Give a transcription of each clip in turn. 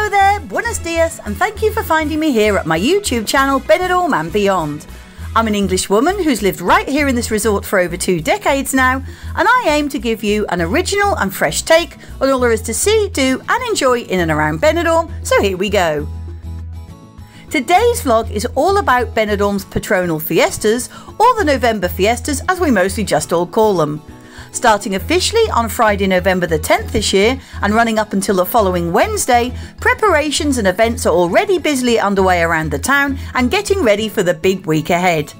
Hello there, buenos dias, and thank you for finding me here at my YouTube channel Benidorm and Beyond. I'm an English woman who's lived right here in this resort for over 2 decades now, and I aim to give you an original and fresh take on all there is to see, do and enjoy in and around Benidorm, so here we go. Today's vlog is all about Benidorm's patronal fiestas, or the November Fiestas as we mostly just all call them. Starting officially on Friday, November the 10th this year and running up until the following Wednesday, preparations and events are already busily underway around the town and getting ready for the big week ahead.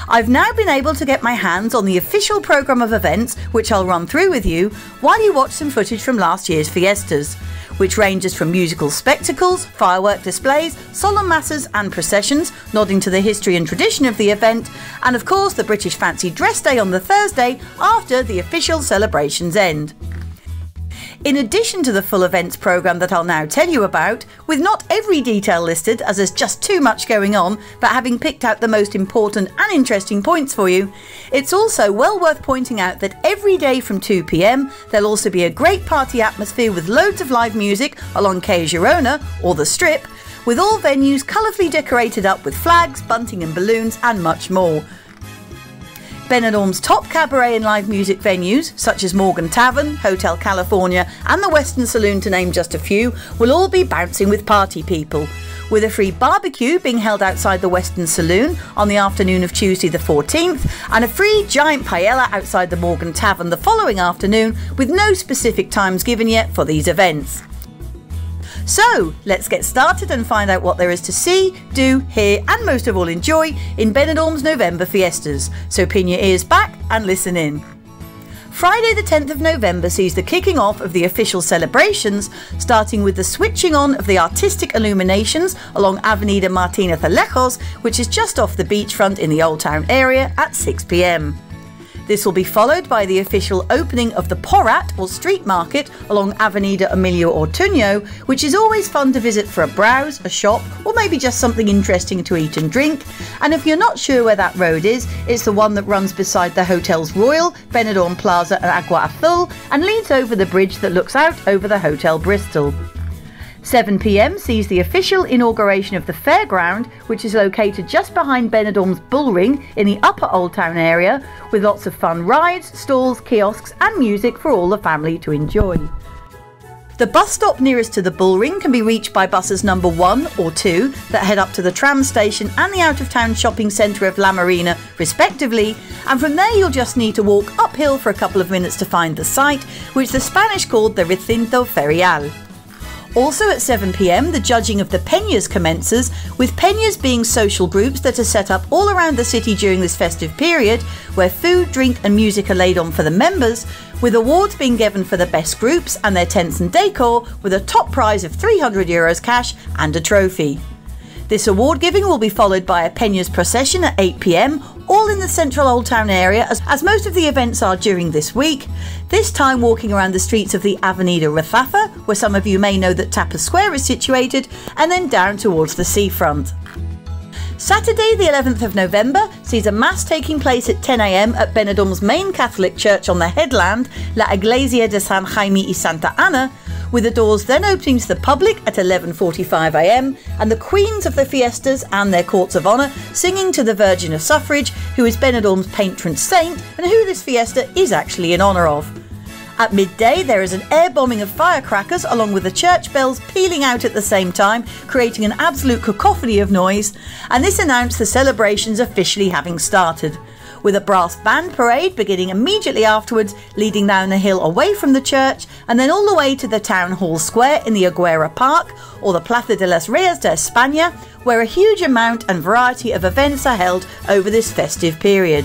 I've now been able to get my hands on the official programme of events, which I'll run through with you while you watch some footage from last year's fiestas, which ranges from musical spectacles, firework displays, solemn masses and processions, nodding to the history and tradition of the event, and of course the British Fancy Dress Day on the Thursday after the official celebrations end. In addition to the full events programme that I'll now tell you about, with not every detail listed as there's just too much going on, but having picked out the most important and interesting points for you, it's also well worth pointing out that every day from 2 PM there'll also be a great party atmosphere with loads of live music along Calle Girona, or the Strip, with all venues colourfully decorated up with flags, bunting and balloons and much more. Benidorm's top cabaret and live music venues, such as Morgan Tavern, Hotel California and the Western Saloon to name just a few, will all be bouncing with party people, with a free barbecue being held outside the Western Saloon on the afternoon of Tuesday the 14th and a free giant paella outside the Morgan Tavern the following afternoon, with no specific times given yet for these events. So let's get started and find out what there is to see, do, hear and most of all enjoy in Benidorm's November Fiestas, so pin your ears back and listen in. Friday the 10th of November sees the kicking off of the official celebrations, starting with the switching on of the artistic illuminations along Avenida Martínez Alejos, which is just off the beachfront in the Old Town area at 6 PM. This will be followed by the official opening of the Porrat, or street market, along Avenida Emilio Ortuño, which is always fun to visit for a browse, a shop, or maybe just something interesting to eat and drink. And if you're not sure where that road is, it's the one that runs beside the Hotels Royal, Benidorm Plaza and Agua Azul, and leads over the bridge that looks out over the Hotel Bristol. 7 PM sees the official inauguration of the fairground, which is located just behind Benidorm's Bullring in the upper Old Town area, with lots of fun rides, stalls, kiosks and music for all the family to enjoy. The bus stop nearest to the Bullring can be reached by buses number 1 or 2 that head up to the tram station and the out-of-town shopping centre of La Marina respectively, and from there you'll just need to walk uphill for a couple of minutes to find the site, which the Spanish called the Recinto Ferial. Also at 7 PM, the judging of the peñas commences, with peñas being social groups that are set up all around the city during this festive period, where food, drink and music are laid on for the members, with awards being given for the best groups and their tents and decor, with a top prize of €300 cash and a trophy. This award giving will be followed by a peñas procession at 8 PM, all in the central Old Town area, as most of the events are during this week, this time walking around the streets of the Avenida Rafafa, where some of you may know that Tapas Square is situated, and then down towards the seafront. Saturday the 11th of November sees a mass taking place at 10 AM at Benidorm's main Catholic church on the headland, La Iglesia de San Jaime y Santa Ana, with the doors then opening to the public at 11:45 AM and the queens of the fiestas and their courts of honour singing to the Virgin of Suffrage, who is Benidorm's patron saint and who this fiesta is actually in honour of. At midday there is an air bombing of firecrackers along with the church bells pealing out at the same time, creating an absolute cacophony of noise, and this announced the celebrations officially having started, with a brass band parade beginning immediately afterwards, leading down the hill away from the church and then all the way to the Town Hall Square in the Aguera Park, or the Plaza de las Reyes de España, where a huge amount and variety of events are held over this festive period.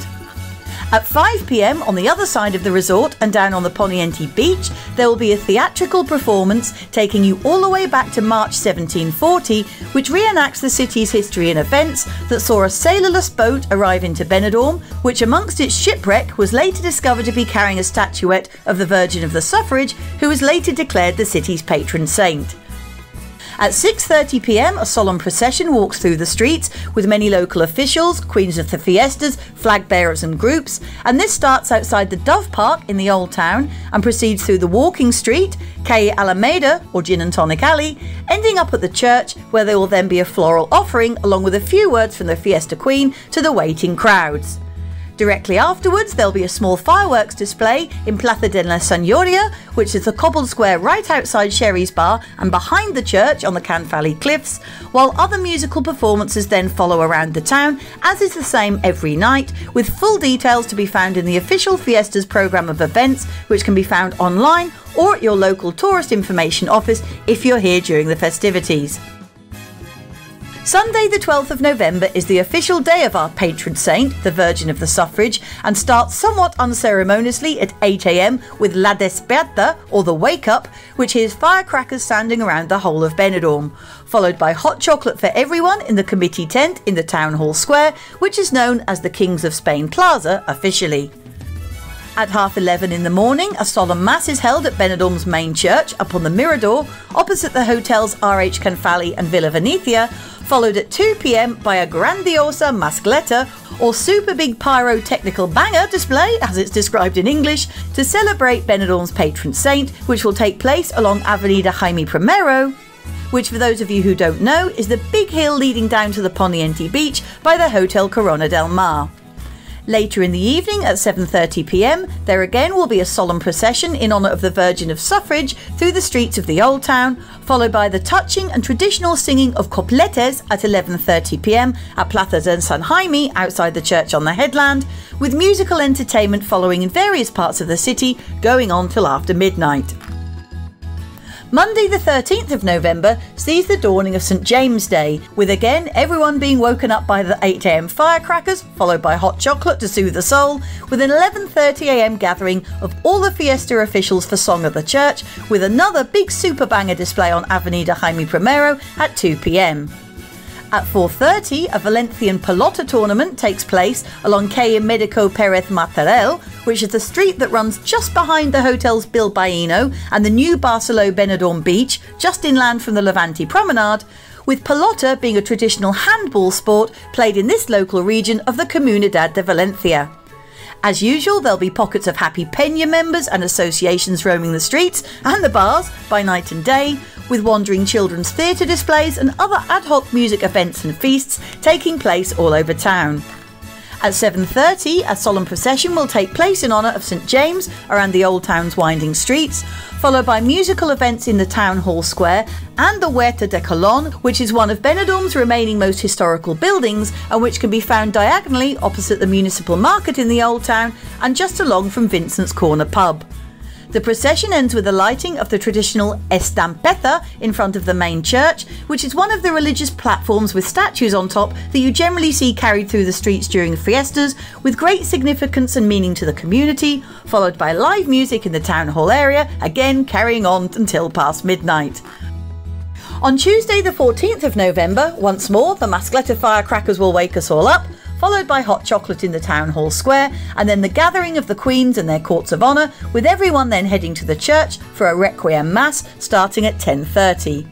At 5 PM on the other side of the resort and down on the Poniente beach, there will be a theatrical performance taking you all the way back to March 1740, which reenacts the city's history and events that saw a sailorless boat arrive into Benidorm, which amongst its shipwreck was later discovered to be carrying a statuette of the Virgin of the Suffrage, who was later declared the city's patron saint. At 6:30 p.m, a solemn procession walks through the streets with many local officials, queens of the fiestas, flag bearers and groups, and this starts outside the Dove Park in the Old Town and proceeds through the walking street, Calle Alameda or Gin and Tonic Alley, ending up at the church where there will then be a floral offering along with a few words from the Fiesta Queen to the waiting crowds. Directly afterwards, there'll be a small fireworks display in Plaza de la Signoria, which is the cobbled square right outside Sherry's Bar and behind the church on the Canfali Cliffs, while other musical performances then follow around the town, as is the same every night, with full details to be found in the official Fiestas programme of events, which can be found online or at your local tourist information office if you're here during the festivities. Sunday the 12th of November is the official day of our patron saint, the Virgin of the Suffrage, and starts somewhat unceremoniously at 8 a.m. with La Desperta, or the Wake Up, which hears firecrackers sounding around the whole of Benidorm, followed by hot chocolate for everyone in the committee tent in the Town Hall Square, which is known as the Kings of Spain Plaza officially. At 11:30 in the morning, a solemn mass is held at Benidorm's main church up on the Mirador, opposite the hotels RH Canfali and Villa Venetia, followed at 2 p.m. by a grandiosa mascleta, or super big pyrotechnical banger display, as it's described in English, to celebrate Benidorm's patron saint, which will take place along Avenida Jaime I, which, for those of you who don't know, is the big hill leading down to the Poniente beach by the Hotel Corona del Mar. Later in the evening at 7:30 p.m, there again will be a solemn procession in honour of the Virgin of Suffrage through the streets of the Old Town, followed by the touching and traditional singing of copletes at 11:30 p.m. at Plaza de San Jaime outside the church on the headland, with musical entertainment following in various parts of the city going on till after midnight. Monday the 13th of November sees the dawning of St James Day, with again everyone being woken up by the 8 a.m. firecrackers, followed by hot chocolate to soothe the soul, with an 11:30 a.m. gathering of all the Fiesta officials for Song of the Church, with another big super banger display on Avenida Jaime I at 2 p.m. At 4:30, a Valencian pelota tournament takes place along Calle Medico Perez Martorell, which is the street that runs just behind the hotels Bilbaíno and the new Barceló Benidorm beach, just inland from the Levante Promenade, with pelota being a traditional handball sport played in this local region of the Comunidad de Valencia. As usual, there'll be pockets of happy Peña members and associations roaming the streets and the bars by night and day, with wandering children's theatre displays and other ad hoc music events and feasts taking place all over town. At 7:30, a solemn procession will take place in honour of St James around the Old Town's winding streets, followed by musical events in the Town Hall Square and the Huerta de Colón, which is one of Benidorm's remaining most historical buildings and which can be found diagonally opposite the Municipal Market in the Old Town and just along from Vincent's Corner pub. The procession ends with the lighting of the traditional estampeta in front of the main church, which is one of the religious platforms with statues on top that you generally see carried through the streets during the fiestas, with great significance and meaning to the community, followed by live music in the town hall area, again carrying on until past midnight. On Tuesday the 14th of November, once more the mascleta firecrackers will wake us all up, followed by hot chocolate in the Town Hall Square, and then the gathering of the Queens and their courts of honour, with everyone then heading to the church for a Requiem Mass starting at 10:30.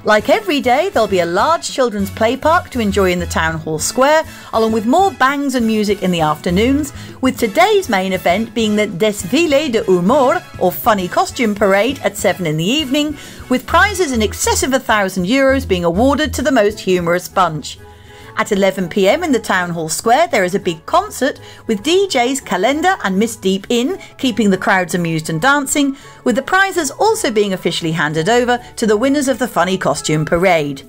Like every day, there'll be a large children's play park to enjoy in the Town Hall Square, along with more bangs and music in the afternoons, with today's main event being the Desfile de Humor, or Funny Costume Parade, at 7 in the evening, with prizes in excess of €1,000 being awarded to the most humorous bunch. At 11 p.m. in the Town Hall Square, there is a big concert with DJs Calendar and Miss Deep In keeping the crowds amused and dancing, with the prizes also being officially handed over to the winners of the Funny Costume Parade.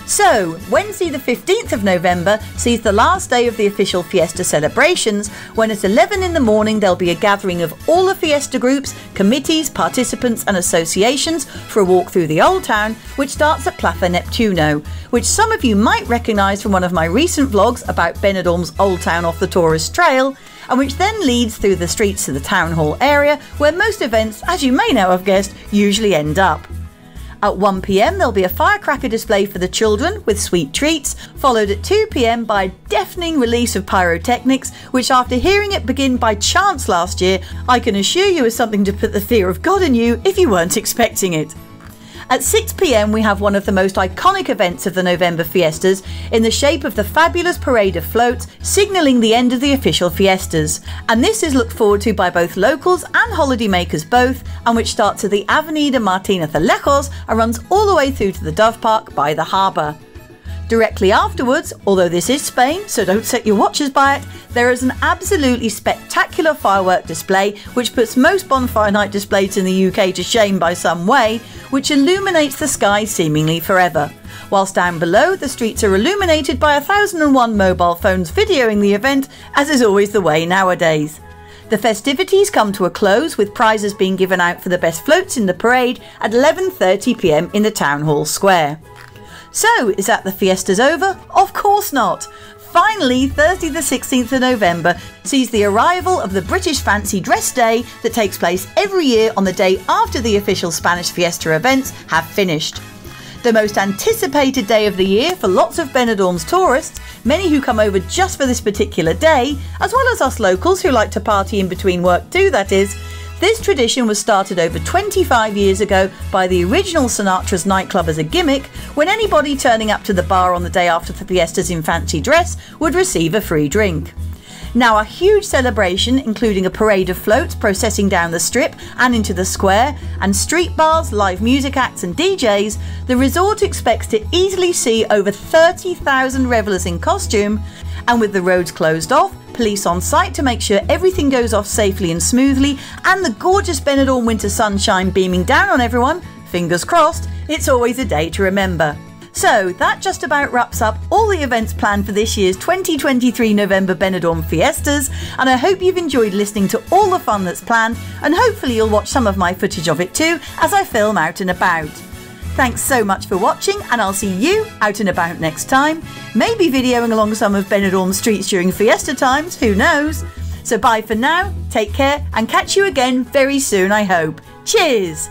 So, Wednesday the 15th of November sees the last day of the official Fiesta celebrations, when at 11 in the morning there'll be a gathering of all the Fiesta groups, committees, participants and associations for a walk through the Old Town, which starts at Plaza Neptuno, which some of you might recognise from one of my recent vlogs about Benidorm's Old Town off the tourist trail, and which then leads through the streets to the Town Hall area, where most events, as you may now have guessed, usually end up. At 1 p.m. there'll be a firecracker display for the children with sweet treats, followed at 2 p.m. by a deafening release of pyrotechnics, which after hearing it begin by chance last year, I can assure you is something to put the fear of God in you if you weren't expecting it. At 6 p.m. we have one of the most iconic events of the November Fiestas in the shape of the fabulous parade of floats signalling the end of the official fiestas. And this is looked forward to by both locals and holidaymakers both, and which starts at the Avenida Martín Azulejos and runs all the way through to the Dove Park by the harbour. Directly afterwards, although this is Spain, so don't set your watches by it, there is an absolutely spectacular firework display which puts most bonfire night displays in the UK to shame by some way, which illuminates the sky seemingly forever. Whilst down below, the streets are illuminated by 1001 mobile phones videoing the event, as is always the way nowadays. The festivities come to a close with prizes being given out for the best floats in the parade at 11:30 p.m. in the Town Hall Square. So, is that the fiestas over? Of course not! Finally, Thursday the 16th of November sees the arrival of the British Fancy Dress Day that takes place every year on the day after the official Spanish Fiesta events have finished. The most anticipated day of the year for lots of Benidorm's tourists, many who come over just for this particular day, as well as us locals who like to party in between work too, that is. This tradition was started over 25 years ago by the original Sinatra's nightclub as a gimmick, when anybody turning up to the bar on the day after the fiestas in fancy dress would receive a free drink. Now a huge celebration including a parade of floats processing down the strip and into the square, and street bars, live music acts and DJs, the resort expects to easily see over 30,000 revellers in costume, and with the roads closed off, police on site to make sure everything goes off safely and smoothly, and the gorgeous Benidorm winter sunshine beaming down on everyone, fingers crossed, it's always a day to remember. So that just about wraps up all the events planned for this year's 2023 November Benidorm Fiestas, and I hope you've enjoyed listening to all the fun that's planned, and hopefully you'll watch some of my footage of it too as I film out and about. Thanks so much for watching, and I'll see you out and about next time, maybe videoing along some of Benidorm's streets during fiesta times, who knows. So bye for now, take care, and catch you again very soon I hope. Cheers!